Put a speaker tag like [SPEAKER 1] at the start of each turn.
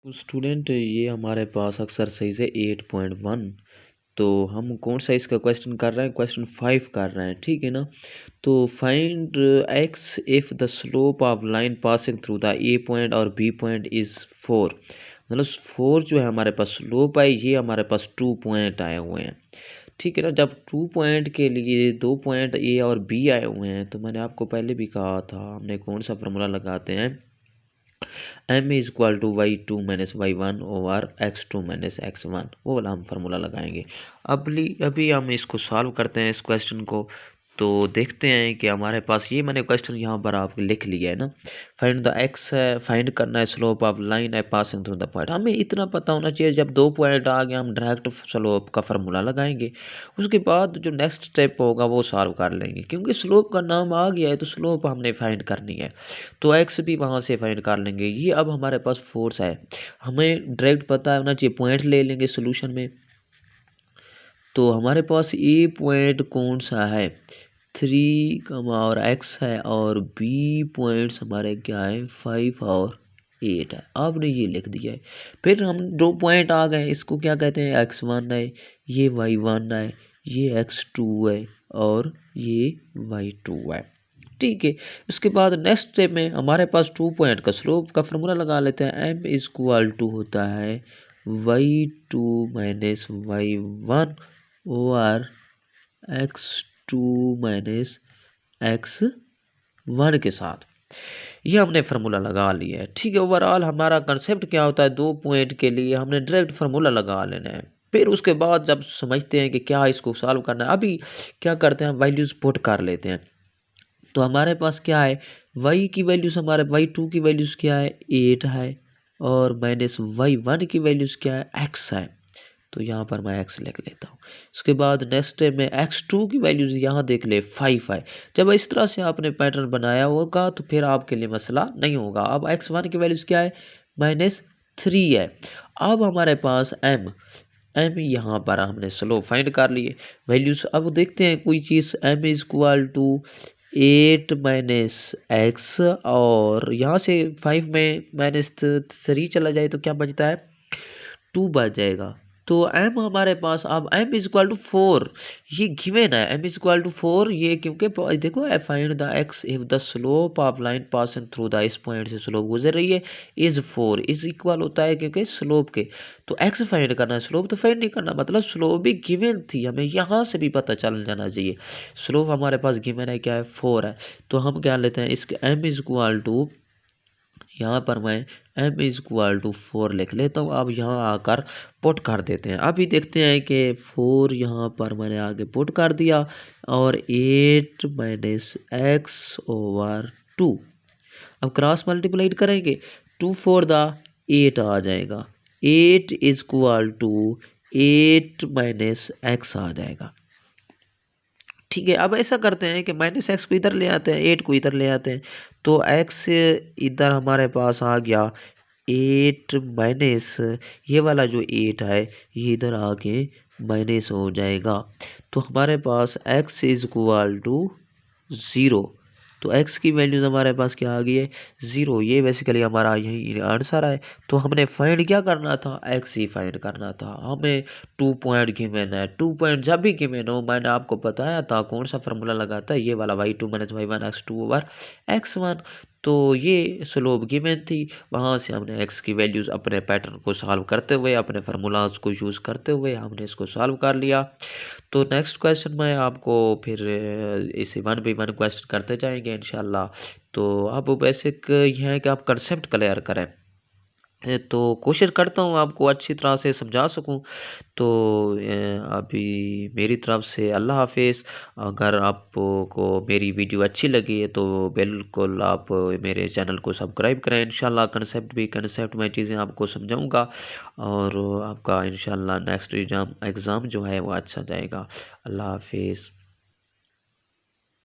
[SPEAKER 1] तो स्टूडेंट ये हमारे पास एक्सरसाइज है 8.1। तो हम कौन सा इसका क्वेश्चन कर रहे हैं, क्वेश्चन 5 कर रहे हैं, ठीक है ना। तो find x if the slope of line passing through the A point और बी पॉइंट इज़ 4। मतलब 4 जो है हमारे पास स्लोप है, ये हमारे पास 2 पॉइंट आए हुए हैं, ठीक है ना। जब 2 पॉइंट के लिए 2 पॉइंट ए और बी आए हुए हैं, तो मैंने आपको पहले भी कहा था हमने कौन सा फार्मूला लगाते हैं, m is equal to y2 minus y1 over x2 minus x1, वो वाला हम फार्मूला लगाएंगे। अभी हम इसको सॉल्व करते हैं इस क्वेश्चन को। तो देखते हैं कि हमारे पास ये मैंने क्वेश्चन यहाँ पर आपको लिख लिया है ना। फाइंड द एक्स है, फाइंड करना है स्लोप ऑफ लाइन है पासिंग थ्रू द पॉइंट। हमें इतना पता होना चाहिए, जब 2 पॉइंट आ गए हम डायरेक्ट स्लोप का फार्मूला लगाएंगे। उसके बाद जो नेक्स्ट स्टेप होगा वो सॉल्व कर लेंगे, क्योंकि स्लोप का नाम आ गया है तो स्लोप हमने फाइंड करनी है। तो एक्स भी वहाँ से फाइंड कर लेंगे। ये अब हमारे पास फोर्स है, हमें डायरेक्ट पता होना चाहिए, पॉइंट ले लेंगे सोल्यूशन में। तो हमारे पास ए पॉइंट कौन सा है, 3 और एक्स है, और बी पॉइंट्स हमारे क्या है, 5 और 8 है। आपने ये लिख दिया है। फिर हम 2 पॉइंट आ गए, इसको क्या कहते हैं, x1 है, ये y1 है, ये x2 है, और ये y2 है, ठीक है। उसके बाद नेक्स्ट स्टेप में हमारे पास 2 पॉइंट का स्लोप का फार्मूला लगा लेते हैं। m इज इक्वल टू होता है y2 minus y1 over x2 minus x1 के साथ। ये हमने फार्मूला लगा लिया है, ठीक है। ओवरऑल हमारा कंसेप्ट क्या होता है, 2 पॉइंट के लिए हमने डायरेक्ट फार्मूला लगा लेना है। फिर उसके बाद जब समझते हैं कि क्या इसको सॉल्व करना है, अभी क्या करते हैं, वैल्यूज पुट कर लेते हैं। तो हमारे पास क्या है, y की वैल्यूज़, हमारे y2 की वैल्यूज़ क्या है, 8 है, और माइनस y1 की वैल्यूज़ क्या है, x है। तो यहाँ पर मैं x लिख लेता हूँ। उसके बाद नेक्स्ट स्टेप में x2 की वैल्यूज़ यहाँ देख ले 5 है। जब इस तरह से आपने पैटर्न बनाया होगा तो फिर आपके लिए मसला नहीं होगा। अब x1 की वैल्यूज़ क्या है, -3 है। अब हमारे पास m यहाँ पर हमने स्लोप फाइंड कर लिए वैल्यूज़। अब देखते हैं कोई चीज़, m is equal to 8 minus X, और यहाँ से 5 में -3 चला जाए तो क्या बचता है, 2 बच जाएगा। तो m हमारे पास अब m इज इक्वल टू 4, ये गिवन है m इज इक्वल टू 4, ये क्योंकि देखो find the x if the slope of line passing through the, इस पॉइंट से स्लोप गुजर रही है, इज 4 इज इक्वल होता है क्योंकि स्लोप के। तो x फाइंड करना है, स्लोप तो फाइंड नहीं करना, मतलब स्लोप भी गिवन थी, हमें यहाँ से भी पता चल जाना चाहिए। स्लोप हमारे पास गिवन है क्या है, 4 है। तो हम क्या लेते हैं, इसके m इज इक्वल टू, यहाँ पर मैं m इज इक्वल टू 4 लिख लेता हूँ। अब यहाँ आकर पुट कर देते हैं। अभी देखते हैं कि 4 यहाँ पर मैंने आगे पुट कर दिया, और 8 माइनस एक्स ओवर 2। अब क्रॉस मल्टीप्लाइड करेंगे, 2 4 द 8 आ जाएगा, 8 is equal to 8 minus X आ जाएगा, ठीक है। अब ऐसा करते हैं कि -x को इधर ले आते हैं, 8 को इधर ले आते हैं। तो x इधर हमारे पास आ गया 8 माइनस, ये वाला जो 8 है ये इधर आके माइनस हो जाएगा। तो हमारे पास x इज इक्वल टू 0। तो x की वैल्यूज हमारे पास क्या आ गई है, 0। ये बेसिकली हमारा यही आंसर है। तो हमने फाइंड क्या करना था, x ही फाइंड करना था हमें। 2 पॉइंट गिवन है, 2 पॉइंट जब भी गिवन हो, मैंने आपको बताया था कौन सा फार्मूला लगाता है, ये वाला y2 minus y1 x2 over x1। तो ये स्लोप गिवन थी, वहाँ से हमने x की वैल्यूज़ अपने पैटर्न को सॉल्व करते हुए, अपने फार्मूलाज को यूज़ करते हुए हमने इसको सॉल्व कर लिया। तो नेक्स्ट क्वेश्चन में आपको फिर इसे 1 बाई 1 क्वेश्चन करते जाएंगे इंशाल्लाह। तो अब बेसिक ये है कि आप कंसेप्ट क्लियर करें। तो कोशिश करता हूँ आपको अच्छी तरह से समझा सकूँ। तो अभी मेरी तरफ से अल्लाह हाफिज़। अगर आपको मेरी वीडियो अच्छी लगी है तो बिल्कुल आप मेरे चैनल को सब्सक्राइब करें। इंशाल्लाह कंसेप्ट में चीज़ें आपको समझाऊँगा, और आपका इंशाल्लाह नेक्स्ट एग्ज़ाम जो है वो अच्छा जाएगा। अल्लाह हाफिज़।